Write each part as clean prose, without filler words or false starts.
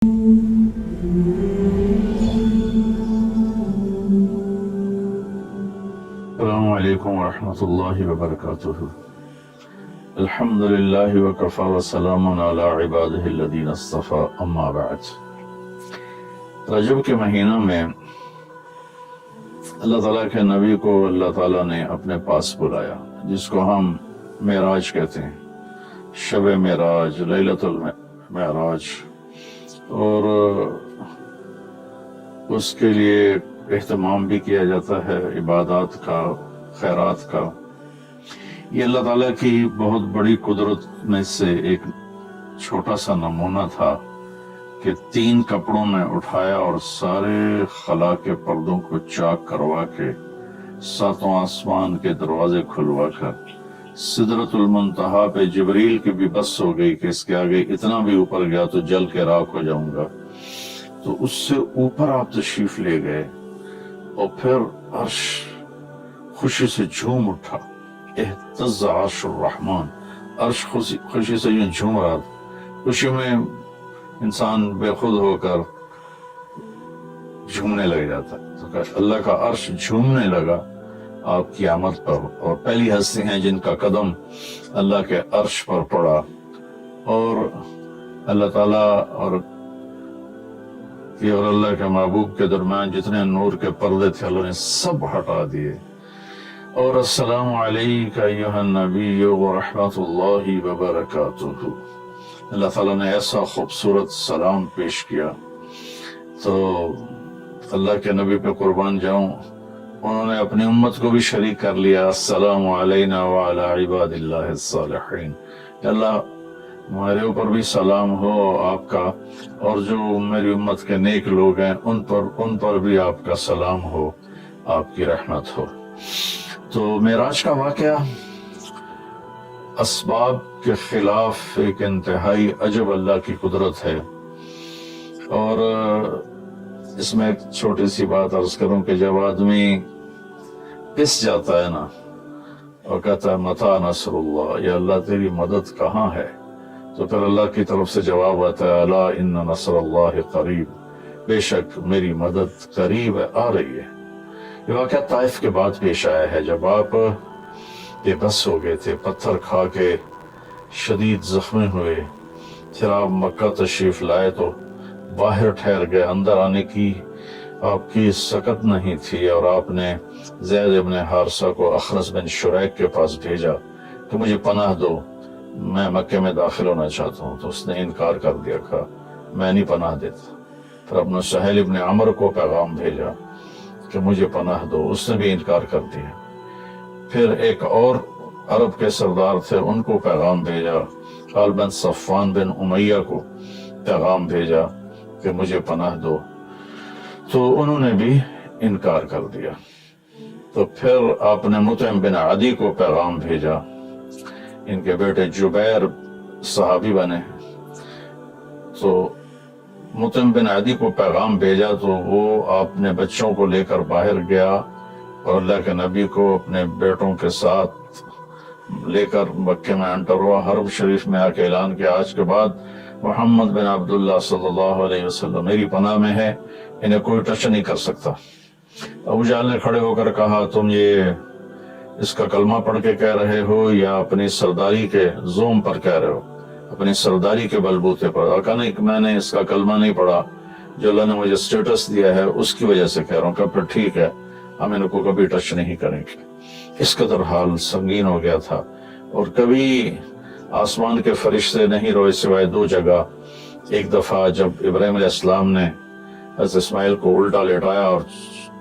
السلام علیکم ورحمۃ اللہ وبرکاتہ۔ الحمد للہ وکفی وسلام علی عبادہ الذین اصطفی، اما بعد۔ رجب کے مہینہ میں اللہ تعالیٰ کے نبی کو اللہ تعالیٰ نے اپنے پاس بلایا، جس کو ہم معراج کہتے ہیں، شب معراج، لیلۃ المعراج، اور اس کے لیے اہتمام بھی کیا جاتا ہے، عبادات کا، خیرات کا۔ یہ اللہ تعالیٰ کی بہت بڑی قدرت میں سے ایک چھوٹا سا نمونہ تھا کہ 3 کپڑوں میں اٹھایا اور سارے خلا کے پردوں کو چاک کروا کے 7 آسمان کے دروازے کھلوا کر سدرۃ المنتہا پہ جبریل کی بھی بس ہو گئی کہ اس کے آگے اتنا بھی اوپر گیا تو جل کے راکھ ہو جاؤں گا، تو اس سے اوپر آپ تشریف لے گئے، اور پھر عرش خوشی سے جھوم اٹھا، اہتز عرش الرحمن، عرش خوشی سے یوں جھوم رہا تھا۔ خوشی میں انسان بے خود ہو کر جھومنے لگ جاتا ہے، تو اللہ کا عرش جھومنے لگا آپ کی آمد پر، اور پہلی ہستی ہیں جن کا قدم اللہ کے عرش پر پڑا، اور اللہ تعالیٰ اور اللہ کے محبوب کے درمیان جتنے نور کے پردے تھے اللہ نے سب ہٹا دیے، اور السلام علیک ایھا النبی ورحمۃ اللہ وبرکاتہ۔ اللہ تعالیٰ نے ایسا خوبصورت سلام پیش کیا، تو اللہ کے نبی پہ قربان جاؤں، انہوں نے اپنی امت کو بھی شریک کر لیا، السلام علینا وعلی عباد اللہ الصالحین، اللہ ہمارے اوپر بھی سلام ہو آپ کا، اور جو میری امت کے نیک لوگ ہیں ان پر بھی آپ کا سلام ہو، آپ کی رحمت ہو۔ تو معراج کا واقعہ اسباب کے خلاف ایک انتہائی عجب اللہ کی قدرت ہے، اور اس میں ایک چھوٹی سی بات عرض کروں کہ جب آدمی پس جاتا ہے نا اور کہتا ہے متی نصر اللہ، یا اللہ تیری مدد کہاں ہے، تو پھر اللہ کی طرف سے جواب آتا ہے الا ان نصر اللہ قریب، بے شک میری مدد قریب آ رہی ہے۔ یہ واقعہ طائف کے بعد پیش آیا ہے، جب آپ بے بس ہو گئے تھے، پتھر کھا کے شدید زخمی ہوئے، پھر آپ مکہ تشریف لائے تو باہر ٹھہر گئے، اندر آنے کی آپ کی سکت نہیں تھی، اور آپ نے زید ابن حارثہ کو اخنس بن شریک کے پاس بھیجا کہ مجھے پناہ دو، میں مکے میں داخل ہونا چاہتا ہوں، تو اس نے انکار کر دیا، کہا میں نہیں پناہ دیتا۔ پھر اپنے سہیل ابن عمرو کو پیغام بھیجا کہ مجھے پناہ دو، اس نے بھی انکار کر دیا۔ پھر ایک اور عرب کے سردار تھے، ان کو پیغام بھیجا، خال بن صفوان بن امیہ کو پیغام بھیجا کہ مجھے پناہ دو، تو انہوں نے بھی انکار کر دیا۔ تو پھر آپ نے مطعم بن عدی کو پیغام بھیجا، ان کے بیٹے جبیر صحابی بنے، تو مطعم بن عدی کو پیغام بھیجا تو وہ اپنے بچوں کو لے کر باہر گیا، اور اللہ کے نبی کو اپنے بیٹوں کے ساتھ لے کر مکے میں انٹر ہوا، حرم شریف میں آ کے اعلان کیا آج کے بعد محمد بن عبداللہ صلی اللہ علیہ وسلم میری پناہ میں ہے، انہیں کوئی ٹچ نہیں کر سکتا۔ ابو جہل نے کھڑے ہو کر کہا تم یہ اس کا کلمہ پڑھ کے کہہ رہے ہو یا اپنی سرداری کے زوم پر کہہ رہے ہو، اپنی سرداری کے بلبوتے پر؟ اور کہا نہیں، میں نے اس کا کلمہ نہیں پڑھا، جو اللہ نے مجھے سٹیٹس دیا ہے اس کی وجہ سے کہہ رہا ہوں۔ کہ پھر ٹھیک ہے، ہم ان کو کبھی ٹچ نہیں کریں گے۔ اس قدر حال سنگین ہو گیا تھا، اور کبھی آسمان کے فرشتے نہیں روئے سوائے 2 جگہ۔ ایک دفعہ جب ابراہیم علیہ السلام نے حضرت اسماعیل کو الٹا لٹایا اور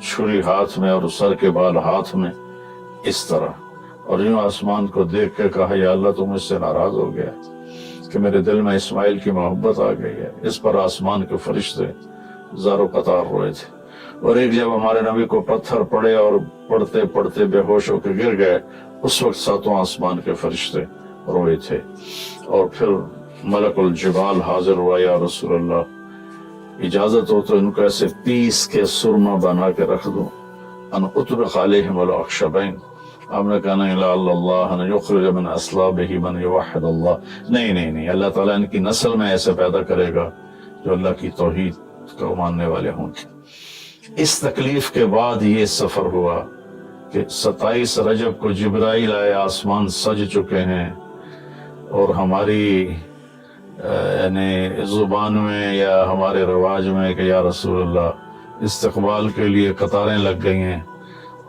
چھری ہاتھ میں اور سر کے بال ہاتھ میں اس طرح، اور یوں آسمان کو دیکھ کے کہا یا اللہ تو مجھ سے ناراض ہو گیا کہ میرے دل میں اسماعیل کی محبت آ گئی ہے۔ اس پر آسمان کے فرشتے زار و قطار روئے تھے۔ اور ایک جب ہمارے نبی کو پتھر پڑے اور پڑھتے پڑھتے بے ہوش ہو کے گر گئے، اس وقت 7 آسمان کے فرشتے روئے تھے۔ اور پھر ملک الجبال حاضر ہوا، یا رسول اللہ اجازت ہو تو ان کو ایسے پیس کے سرما بنا کے رکھ دوں، ان اطبق علیہم الاخشبین۔ آپ نے کہا نہیں، لعل اللہ ان یخرج من اصلابہ من یوحد اللہ، نہیں، اللہ تعالیٰ ان کی نسل میں ایسے پیدا کرے گا جو اللہ کی توحید کو ماننے والے ہوں گے۔ اس تکلیف کے بعد یہ سفر ہوا کہ 27 رجب کو جبرائیل آئے، آسمان سج چکے ہیں، اور ہماری یعنی زبان میں یا ہمارے رواج میں کہ یا رسول اللہ استقبال کے لیے قطاریں لگ گئی ہیں،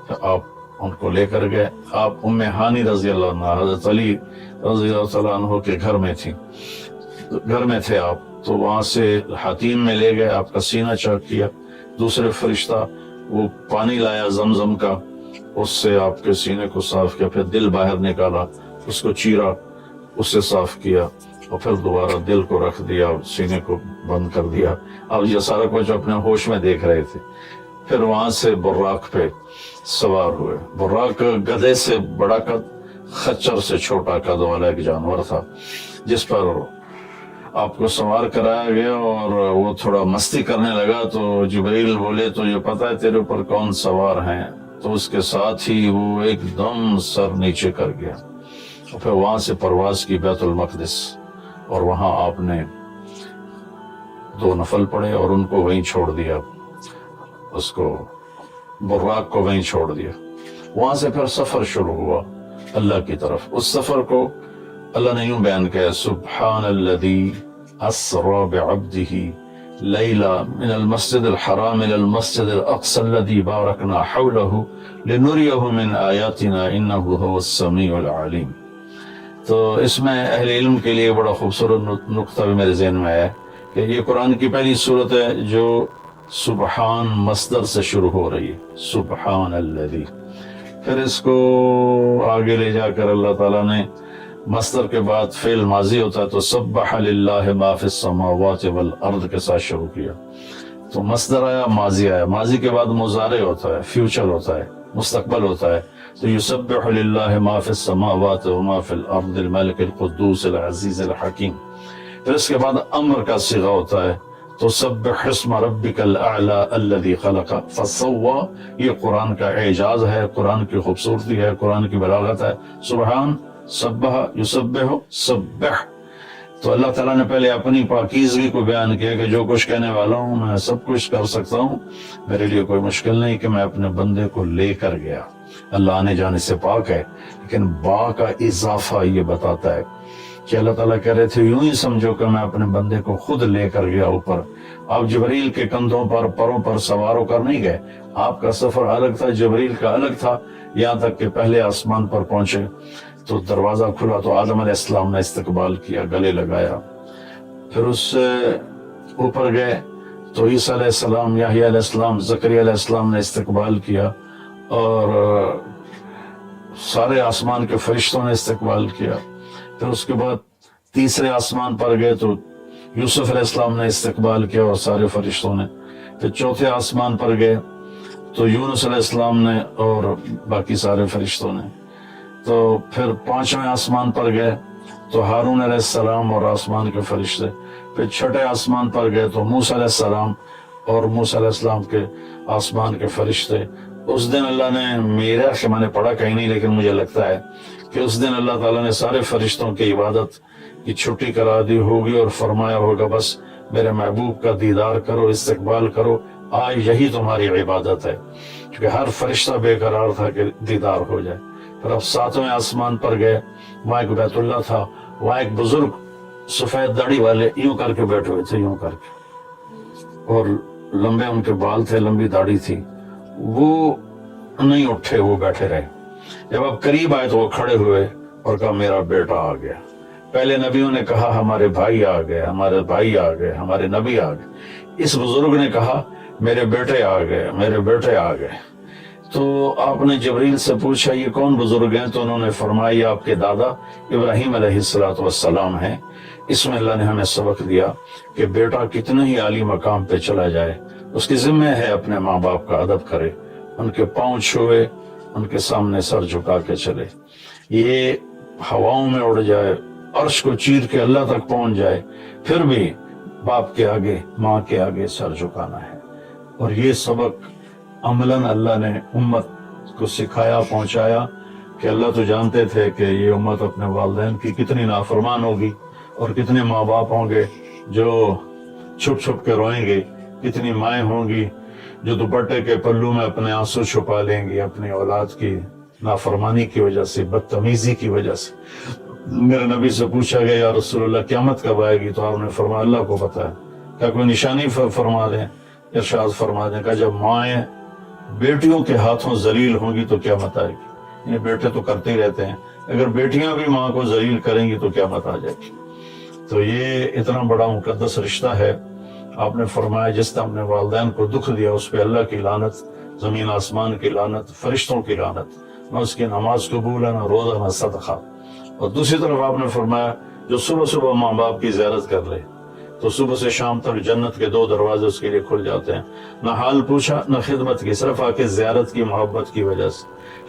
تو آپ ان کو لے کر گئے۔ آپ ام ہانی رضی اللہ عنہ، حضرت علی رضی اللہ عنہ کے گھر میں تھے آپ، تو وہاں سے حتیم میں لے گئے، آپ کا سینہ چیک کیا، دوسرے فرشتہ وہ پانی لایا زمزم کا، اس سے آپ کے سینے کو صاف کیا، پھر دل باہر نکالا، اس کو چیرا، اس سے صاف کیا، اور پھر دوبارہ دل کو رکھ دیا، سینے کو بند کر دیا۔ اب یہ سارا کچھ اپنے ہوش میں دیکھ رہے تھے۔ پھر وہاں سے براق پہ سوار ہوئے۔ براق گدھے سے بڑا قد، خچر سے چھوٹا قد والا ایک جانور تھا، جس پر آپ کو سوار کرایا گیا، اور وہ تھوڑا مستی کرنے لگا تو جبرائیل بولے تو یہ پتہ ہے تیرے اوپر کون سوار ہیں؟ تو اس کے ساتھ ہی وہ ایک دم سر نیچے کر گیا، اور پھر وہاں سے پرواز کی بیت المقدس، اور وہاں آپ نے 2 نفل پڑھے اور ان کو وہیں چھوڑ دیا، اس کو براق کو وہیں چھوڑ دیا۔ وہاں سے پھر سفر شروع ہوا اللہ کی طرف۔ اس سفر کو اللہ نے یوں بیان کیا، سبحان الذی اسری بعبدہ لیلا من المسجد الحرام الى المسجد الاقصى الذی بارکنا حولہ لنریہ من آیاتنا انہ هو السمیع العلیم۔ تو اس میں اہل علم کے لیے بڑا خوبصورت نقطہ بھی میرے ذہن میں ہے کہ یہ قرآن کی پہلی سورت ہے جو سبحان مصدر سے شروع ہو رہی ہے، سبحان الذی۔ پھر اس کو آگے لے جا کر اللہ تعالیٰ نے مصدر کے بعد فعل ماضی ہوتا ہے تو سبح للہ ما فی السماوات والارض کے ساتھ شروع کیا، تو مصدر آیا، ماضی آیا، ماضی کے بعد مضارع ہوتا ہے، فیوچر ہوتا ہے، مستقبل ہوتا ہے، تو یسبح للہ ما فی السماوات وما فی الارض الملک القدوس العزیز الحکیم۔ پھر اس کے بعد امر کا صیغہ ہوتا ہے تو سبح اسم ربک الاعلی الذی خلق فسوی۔ یہ قرآن کا اعجاز ہے، قرآن کی خوبصورتی ہے، قرآن کی بلاغت ہے۔ سبحان، سبح، یسبح، سبح۔ تو اللہ تعالیٰ نے پہلے اپنی پاکیزگی کو بیان کیا کہ جو کچھ کہنے والا ہوں میں سب کچھ کر سکتا ہوں، میرے لیے کوئی مشکل نہیں کہ میں اپنے بندے کو لے کر گیا۔ اللہ آنے جانے سے پاک ہے، لیکن با کا اضافہ یہ بتاتا ہے کہ اللہ تعالیٰ کہہ رہے تھے یوں ہی سمجھو کہ میں اپنے بندے کو خود لے کر گیا اوپر۔ آپ جبریل کے کندھوں پر، پروں پر سوار ہو کر نہیں گئے، آپ کا سفر الگ تھا، جبریل کا الگ تھا، یہاں تک کہ پہلے آسمان پر پہنچے تو دروازہ کھلا تو آدم علیہ السلام نے استقبال کیا، گلے لگایا۔ پھر اس سے اوپر گئے تو عیسیٰ علیہ السلام، یحییٰ علیہ السلام، زکریا علیہ السلام نے استقبال کیا، اور سارے آسمان کے فرشتوں نے استقبال کیا۔ پھر اس کے بعد تیسرے آسمان پر گئے تو یوسف علیہ السلام نے استقبال کیا اور سارے فرشتوں نے۔ پھر چوتھے آسمان پر گئے تو یونس علیہ السلام نے اور باقی سارے فرشتوں نے۔ تو پھر پانچویں آسمان پر گئے تو ہارون علیہ السلام اور آسمان کے فرشتے۔ پھر چھٹے آسمان پر گئے تو موسیٰ علیہ السلام اور موسیٰ علیہ السلام کے آسمان کے فرشتے۔ اس دن اللہ نے، میرا کہ میں نے پڑھا کہیں نہیں لیکن مجھے لگتا ہے کہ اس دن اللہ تعالیٰ نے سارے فرشتوں کی عبادت کی چھٹی کرا دی ہوگی اور فرمایا ہوگا بس میرے محبوب کا دیدار کرو، استقبال کرو، آج یہی تمہاری عبادت ہے، کیونکہ ہر فرشتہ بے قرار تھا کہ دیدار ہو جائے۔ پھر اب ساتویں آسمان پر گئے، وہاں ایک بیت اللہ تھا، وہاں ایک بزرگ سفید داڑھی والے یوں کر کے بیٹھے ہوئے تھے، یوں کر کے، اور لمبے ان کے بال تھے، لمبی داڑھی تھی، وہ نہیں اٹھے، وہ بیٹھے رہے۔ جب اب قریب آئے تو وہ کھڑے ہوئے اور کہا میرا بیٹا آ گیا۔ پہلے نبیوں نے کہا ہمارے بھائی آ گئے، ہمارے بھائی آ گئے، ہمارے نبی آ گئے۔ اس بزرگ نے کہا میرے بیٹے آ گئے، میرے بیٹے آ گئے۔ تو آپ نے جبریل سے پوچھا یہ کون بزرگ ہیں؟ تو انہوں نے فرمایا آپ کے دادا ابراہیم علیہ السلام ہیں۔ اس میں اللہ نے ہمیں سبق دیا کہ بیٹا کتنے ہی عالی مقام پہ چلا جائے، اس کی ذمہ ہے اپنے ماں باپ کا ادب کرے، ان کے پاؤں چھوئے، ان کے سامنے سر جھکا کے چلے، یہ ہواؤں میں اڑ جائے، عرش کو چیر کے اللہ تک پہنچ جائے، پھر بھی باپ کے آگے، ماں کے آگے سر جھکانا ہے۔ اور یہ سبق عملاً اللہ نے امت کو سکھایا، پہنچایا کہ اللہ تو جانتے تھے کہ یہ امت اپنے والدین کی کتنی نافرمان ہوگی اور کتنے ماں باپ ہوں گے جو چھپ چھپ کے روئیں گے. کتنی مائیں ہوں گی جو دوپٹے کے پلو میں اپنے آنسو چھپا لیں گی اپنی اولاد کی نافرمانی کی وجہ سے, بدتمیزی کی وجہ سے. میرے نبی سے پوچھا گیا یا رسول اللہ قیامت کب آئے گی؟ تو آپ نے فرمایا اللہ کو پتہ ہے. کیا کوئی نشانی فرما دیں؟ ارشاد فرما دیں کہ جب مائیں بیٹیوں کے ہاتھوں ذلیل ہوں گی تو قیامت آئے گی. یہ بیٹے تو کرتے ہی رہتے ہیں, اگر بیٹیاں بھی ماں کو ذلیل کریں گی تو قیامت آ جائے گی. تو یہ اتنا بڑا مقدس رشتہ ہے. آپ نے فرمایا جس نے اپنے والدین کو دکھ دیا اس پہ اللہ کی لعنت, زمین آسمان کی لعنت, فرشتوں کی لعنت, نہ اس کی نماز قبول ہے, نہ روزہ, نہ صدقہ. اور دوسری طرف آپ نے فرمایا جو صبح صبح ماں باپ کی زیارت کر لے تو صبح سے شام تک جنت کے 2 دروازے اس کے لیے کھل جاتے ہیں. نہ حال پوچھا نہ خدمت کی, صرف آ کے زیارت کی محبت کی وجہ سے.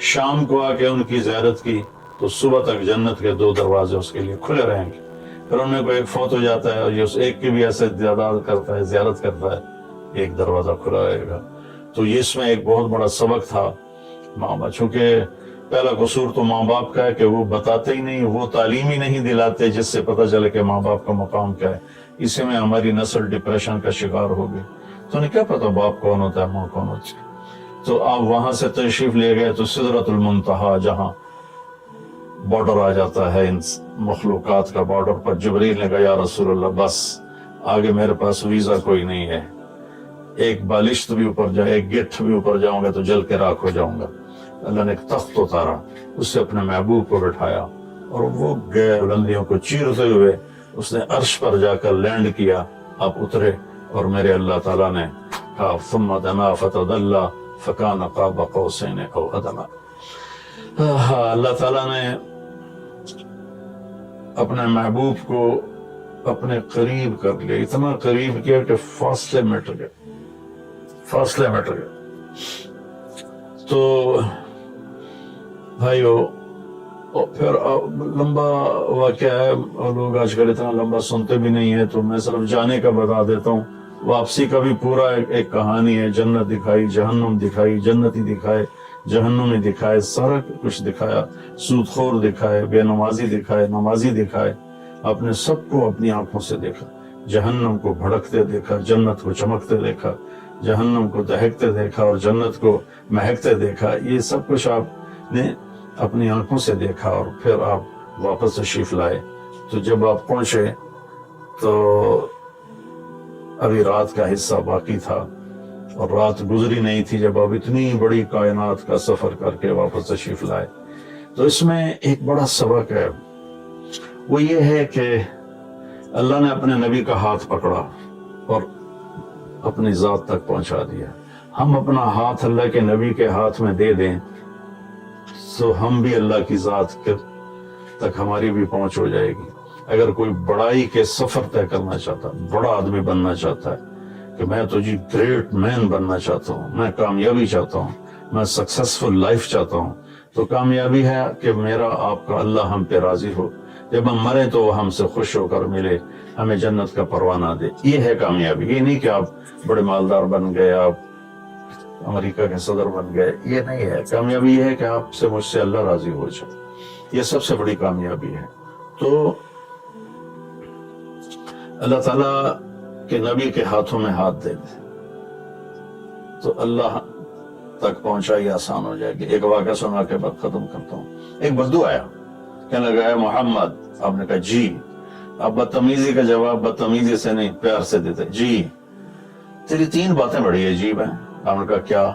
شام کو آ کے ان کی زیارت کی تو صبح تک جنت کے 2 دروازے اس کے لیے کھلے رہیں گے. پھر ان میں کوئی ایک فوت ہو جاتا ہے اور یہ اس ایک کی بھی ایسے کرتا ہے, زیارت کرتا ہے, ایک دروازہ کھلا رہے گا. تو یہ اس میں ایک بہت بڑا سبق تھا ماں باپ. چونکہ پہلا قصور تو ماں باپ کا ہے کہ وہ بتاتے ہی نہیں, وہ تعلیم ہی نہیں دلاتے جس سے پتہ چلے کہ ماں باپ کا مقام کیا ہے. اسی میں ہماری نسل ڈپریشن کا شکار ہو گئی. تو انہیں کیا پتا باپ کون ہوتا ہے, ماں کون ہوتی ہے. تو آپ وہاں سے تشریف لے گئے تو سدرۃ المنتہا جہاں بارڈر آ جاتا ہے ان مخلوقات کا, بارڈر پر جبریل نے کہا یا رسول اللہ بس آگے میرے پاس ویزا کوئی نہیں ہے, ایک بالشت بھی اوپر جائے, ایک گٹھ بھی اوپر جاؤں گا تو جل کے راکھ ہو جاؤں گا. اللہ نے ایک تخت اتارا, اس سے اپنے محبوب کو بٹھایا اور وہ گئے بلندیوں کو چیرتے ہوئے اس نے عرش پر جا کر لینڈ کیا. آپ اترے اور میرے اللہ تعالیٰ نے کہا ثم دنا فتدلی فکان قاب قوسین او ادنی. اللہ تعالیٰ نے اپنے محبوب کو اپنے قریب کر لیا, اتنا قریب کیا کہ فاصلے مٹ گئے. تو بھائیو پھر لمبا واقعہ ہے اور لوگ آج کل اتنا لمبا سنتے بھی نہیں ہے, تو میں صرف جانے کا بتا دیتا ہوں. واپسی کا بھی پورا ایک کہانی ہے. جنت دکھائی, جہنم دکھائی, جنتی دکھائے, جہنمی دکھائے, سارا کچھ دکھایا. سود خور دکھائے, بے نمازی دکھائے, نمازی دکھائے. آپ نے سب کو اپنی آنکھوں سے دیکھا. جہنم کو بھڑکتے دیکھا, جنت کو چمکتے دیکھا, جہنم کو دہکتے دیکھا اور جنت کو مہکتے دیکھا. یہ سب کچھ آپ نے اپنی آنکھوں سے دیکھا اور پھر آپ واپس تشریف لائے. تو جب آپ پہنچے تو ابھی رات کا حصہ باقی تھا اور رات گزری نہیں تھی جب آپ اتنی بڑی کائنات کا سفر کر کے واپس تشریف لائے. تو اس میں ایک بڑا سبق ہے, وہ یہ ہے کہ اللہ نے اپنے نبی کا ہاتھ پکڑا اور اپنی ذات تک پہنچا دیا. ہم اپنا ہاتھ اللہ کے نبی کے ہاتھ میں دے دیں تو ہم بھی اللہ کی ذات تک ہماری بھی پہنچ ہو جائے گی. اگر کوئی بڑائی کے سفر طے کرنا چاہتا, بڑا آدمی بننا چاہتا ہے کہ میں تو جی گریٹ مین بننا چاہتا ہوں, میں کامیابی چاہتا ہوں, میں سکسیسفل لائف چاہتا ہوں, تو کامیابی ہے کہ میرا آپ کا اللہ ہم پہ راضی ہو, جب ہم مریں تو وہ ہم سے خوش ہو کر ملے, ہمیں جنت کا پروانہ دے. یہ ہے کامیابی. یہ نہیں کہ آپ بڑے مالدار بن گئے, آپ امریکہ کے صدر بن گئے. یہ نہیں ہے کامیابی. یہ ہے کہ آپ سے مجھ سے اللہ راضی ہو جائے. یہ سب سے بڑی کامیابی ہے. تو اللہ تعالیٰ کے نبی کے ہاتھوں میں ہاتھ دے دے تو اللہ تک پہنچائی آسان ہو جائے گی. ایک واقعہ سنا کے بعد ختم کرتا ہوں. ایک بدو آیا, کہنے لگا ہے محمد. آپ نے کہا جی. آپ بدتمیزی کا جواب بدتمیزی سے نہیں پیار سے دیتے. جی تیری 3 باتیں بڑی عجیب ہیں. آپ نے کہا کیا؟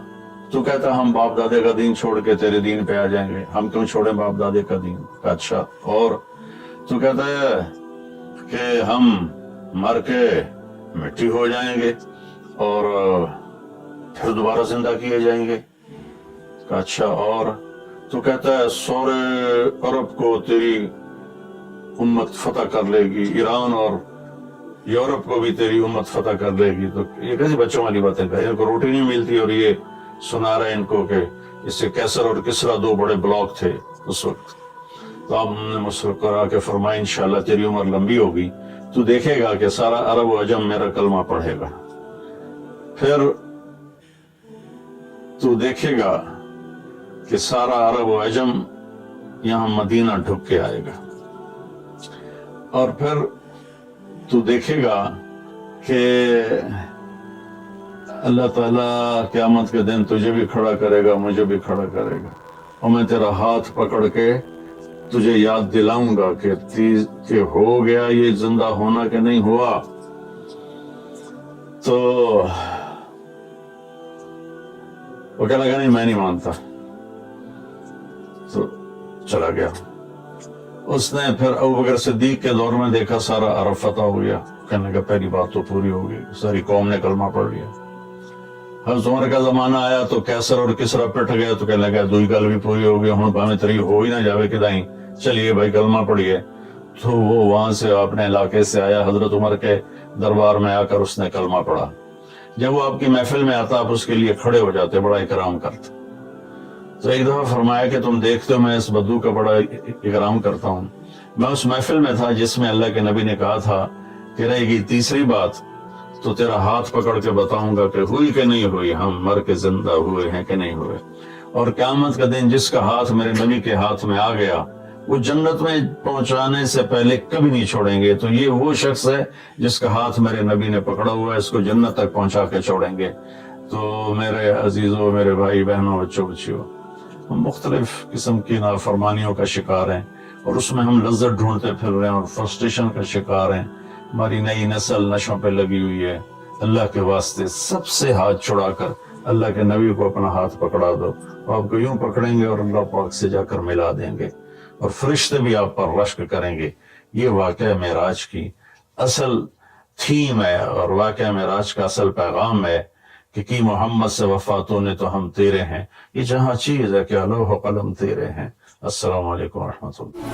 تو کہتا ہم باپ دادے کا دین چھوڑ کے تیرے دین پہ آ جائیں گے. ہم کیوں چھوڑیں باپ دادے کا دین؟ کہا اچھا اور؟ تو کہتا ہے کہ ہم مر کے مٹی ہو جائیں گے اور پھر دوبارہ زندہ کیے جائیں گے. کہا اچھا اور؟ تو کہتا ہے سورے عرب کو تیری امت فتح کر لے گی, ایران اور یورپ کو بھی تیری امت فتح کر لے گی. تو یہ کیسی بچوں والی باتیں کہا, ان کو روٹی نہیں ملتی اور یہ سنا رہے ان کو کہ اس سے کیسر اور کسرا 2 بڑے بلاک تھے اس وقت. تو آپ نے مسکرا کے فرمایا انشاءاللہ تیری عمر لمبی ہوگی, تو دیکھے گا کہ سارا عرب و عجم میرا کلمہ پڑھے گا. پھر تو دیکھے گا کہ سارا عرب و عجم یہاں مدینہ ڈھک کے آئے گا. اور پھر تو دیکھے گا کہ اللہ تعالیٰ قیامت کے دن تجھے بھی کھڑا کرے گا، مجھے بھی کھڑا کرے گا، اور میں تیرا ہاتھ پکڑ کے تجھے یاد دلاؤں گا کہ ہو گیا یہ زندہ ہونا کہ نہیں ہوا. تو وہ کہنے لگا نہیں میں نہیں مانتا، تو چلا گیا. اس نے پھر ابوبکر صدیق کے دور میں دیکھا سارا عرب فتح ہو گیا. کہنے لگا پہلی بات تو پوری ہو گئی، ساری قوم نے کلمہ پڑھ لیا. حضرت عمر کا زمانہ آیا تو کیسر اور کسرا پٹ گیا، تو کہنے لگا دوئی گل بھی پوری ہو گئی، ہوں بھاویں تری ہو ہی نہ جاوے کدائیں، چلیے بھائی کلمہ پڑھیے. تو وہ وہاں سے اپنے علاقے سے آیا، حضرت عمر کے دربار میں آ کر اس نے کلمہ پڑھا. جب وہ آپ کی محفل میں آتا آپ اس کے لیے کھڑے ہو جاتے، بڑا اکرام کرتے. تو ایک دفعہ فرمایا کہ تم دیکھتے ہو میں اس بدو کا بڑا اکرام کرتا ہوں. میں اس محفل میں تھا جس میں اللہ کے نبی نے کہا تھا کہ رہے گی تیسری بات تو تیرا ہاتھ پکڑ کے بتاؤں گا کہ ہوئی کہ نہیں ہوئی، ہم مر کے زندہ ہوئے ہیں کہ نہیں ہوئے. اور قیامت کا دن جس کا ہاتھ میرے نبی کے ہاتھ میں آ گیا وہ جنت میں پہنچانے سے پہلے کبھی نہیں چھوڑیں گے. تو یہ وہ شخص ہے جس کا ہاتھ میرے نبی نے پکڑا ہوا ہے، اس کو جنت تک پہنچا کے چھوڑیں گے. تو میرے عزیزوں، میرے بھائی بہنوں، بچوں بچیوں، ہم مختلف قسم کی نافرمانیوں کا شکار ہیں اور اس میں ہم لذت ڈھونڈتے پھر رہے ہیں اور فرسٹریشن کا شکار ہیں. ہماری نئی نسل نشوں پہ لگی ہوئی ہے. اللہ کے واسطے سب سے ہاتھ چھڑا کر اللہ کے نبی کو اپنا ہاتھ پکڑا دو، آپ کو یوں پکڑیں گے اور اللہ پاک سے جا کر ملا دیں گے، اور فرشتے بھی آپ پر رشک کریں گے. یہ واقعہ معراج کی اصل تھیم ہے اور واقعہ معراج کا اصل پیغام ہے کہ کی محمد سے وفاتوں نے تو ہم تیرے ہیں. یہ جہاں چیز ہے کہ لوح و قلم تیرے ہیں. السلام علیکم ورحمۃ اللہ.